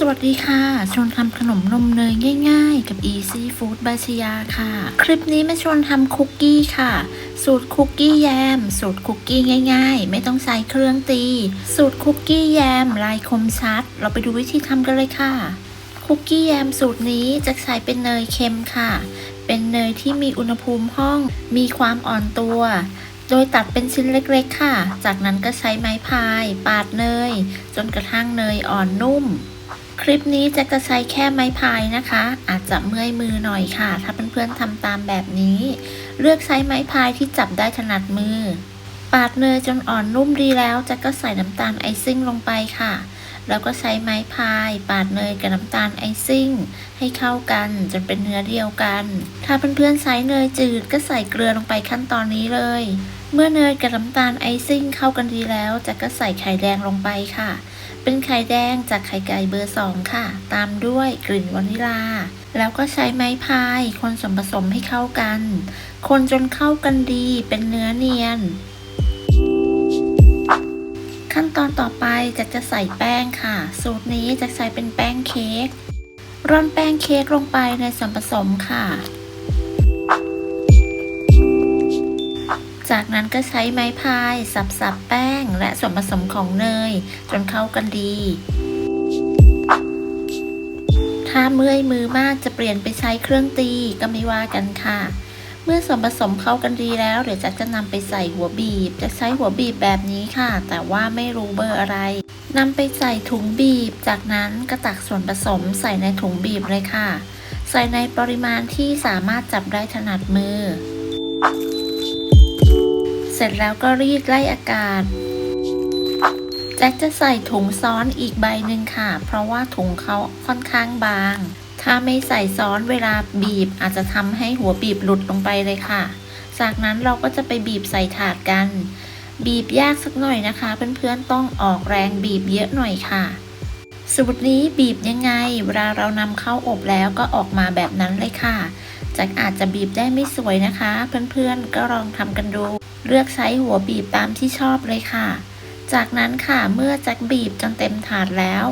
วัสดีค่ะชวนทำขนมนมเนยง่ายๆกับ Easy Food บายชยาค่ะคลิปนี้มาชวนทำคุกกี้ค่ะสูตรคุกกี้แยมสูตรคุกกี้ง่ายๆไม่ต้องใช้เครื่องตีสูตรคุกกี้แยมลายคมชัดเราไปดูวิธีทำกันเลยค่ะคุกกี้แยมสูตรนี้จะใช้เป็นเนยเค็มค่ะเป็นเนยที่มีอุณหภูมิห้องมีความอ่อนตัวโดยตัดเป็นชิ้นเล็กๆค่ะจากนั้นก็ใช้ไม้พายปาดเนยจนกระทั่งเนยอ่อนนุ่มคลิปนี้จะใช้แค่ไม้พายนะคะอาจจะเมื่อยมือหน่อยค่ะถ้าเพื่อนๆทำตามแบบนี้เลือกใช้ไม้พายที่จับได้ถนัดมือปาดเนยจนอ่อนนุ่มดีแล้วก็ใส่น้ำตาลไอซิ่งลงไปค่ะแล้วก็ใช้ไม้พายปาดเนยกับน้ำตาลไอซิ่งให้เข้ากันจนเป็นเนื้อเดียวกันถ้าเพื่อนๆใช้เนยจืดก็ใส่เกลือลงไปขั้นตอนนี้เลยเมื่อเนยกับน้ำตาลไอซิ่งเข้ากันดีแล้วก็ใส่ไข่แดงลงไปค่ะเป็นไข่แดงจากไข่ไก่เบอร์2ค่ะตามด้วยกลิ่นวานิลาแล้วก็ใช้ไม้พายคนส่วนผสมให้เข้ากันคนจนเข้ากันดีเป็นเนื้อเนียนขั้นตอนต่อไปจะใส่แป้งค่ะสูตรนี้จะใส่เป็นแป้งเค้กร่อนแป้งเค้กลงไปในส่วนผสมค่ะจากนั้นก็ใช้ไม้พายสับแป้งและส่วนผสมของเนยจนเข้ากันดีถ้าเมื่อยมือมากจะเปลี่ยนไปใช้เครื่องตีก็ไม่ว่ากันค่ะเมื่อส่วนผสมเข้ากันดีแล้วเดี๋ยวจะนำไปใส่หัวบีบจะใช้หัวบีบแบบนี้ค่ะแต่ว่าไม่รู้เบอร์อะไรนำไปใส่ถุงบีบจากนั้นก็ตักส่วนผสมใส่ในถุงบีบเลยค่ะใส่ในปริมาณที่สามารถจับได้ถนัดมือเสร็จแล้วก็รีดไล่อากาศแจ็คจะใส่ถุงซ้อนอีกใบหนึ่งค่ะเพราะว่าถุงเขาค่อนข้างบางถ้าไม่ใส่ซ้อนเวลาบีบอาจจะทำให้หัวบีบหลุดลงไปเลยค่ะจากนั้นเราก็จะไปบีบใส่ถาดกันบีบยากสักหน่อยนะคะเพื่อนๆต้องออกแรงบีบเยอะหน่อยค่ะสูตรนี้บีบยังไงเวลาเรานำเข้าอบแล้วก็ออกมาแบบนั้นเลยค่ะแจ็คอาจจะบีบได้ไม่สวยนะคะเพื่อนๆก็ลองทำกันดูเลือกใช้หัวบีบตามที่ชอบเลยค่ะจากนั้นค่ะเมื่อแจ็คบีบจนเต็มถาดแล้ว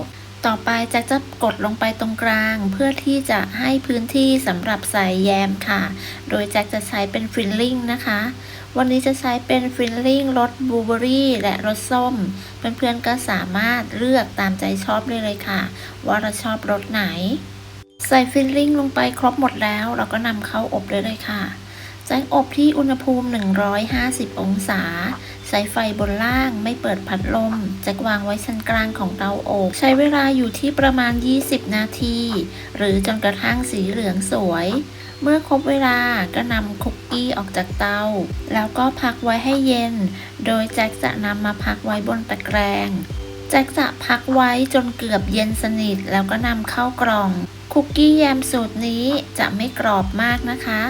ต่อไปแจ็คจะกดลงไปตรงกลางเพื่อที่จะให้พื้นที่สำหรับใส่แยมค่ะโดยแจ็คจะใช้เป็นฟิลลิ่งนะคะวันนี้จะใช้เป็นฟิลลิ่งรสบลูเบอรี่และรสส้มเพื่อนๆก็สามารถเลือกตามใจชอบเลยค่ะว่าเราชอบรสไหนใส่ฟิลลิ่งลงไปครบหมดแล้วเราก็นำเข้าอบเลยค่ะแจ็คอบที่อุณหภูมิ150องศาใช้ไฟบนล่างไม่เปิดพัดลมจะวางไว้ชั้นกลางของเตาอบใช้เวลาอยู่ที่ประมาณ20นาทีหรือจนกระทั่งสีเหลืองสวยเมื่อครบเวลาก็นำคุกกี้ออกจากเตาแล้วก็พักไว้ให้เย็นโดยแจ็คจะนำมาพักไว้บนตะแกรงแจ็คจะพักไว้จนเกือบเย็นสนิทแล้วก็นำเข้ากล่องคุกกี้แยมสูตรนี้จะไม่กรอบมากนะคะ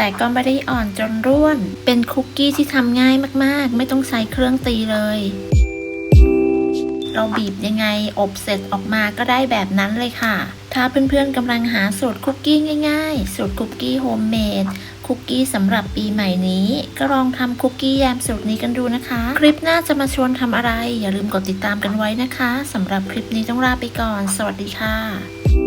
แต่ก็ไม่ได้อ่อนจนร่วนเป็นคุกกี้ที่ทำง่ายมากๆไม่ต้องใช้เครื่องตีเลยเราบีบยังไงอบเสร็จออกมาก็ได้แบบนั้นเลยค่ะถ้าเพื่อนๆกำลังหาสูตรคุกกี้ง่ายๆสูตรคุกกี้โฮมเมดคุกกี้สำหรับปีใหม่นี้ก็ลองทำคุกกี้แยมสูตรนี้กันดูนะคะคลิปหน้าจะมาชวนทำอะไรอย่าลืมกดติดตามกันไว้นะคะสำหรับคลิปนี้ต้องลาไปก่อนสวัสดีค่ะ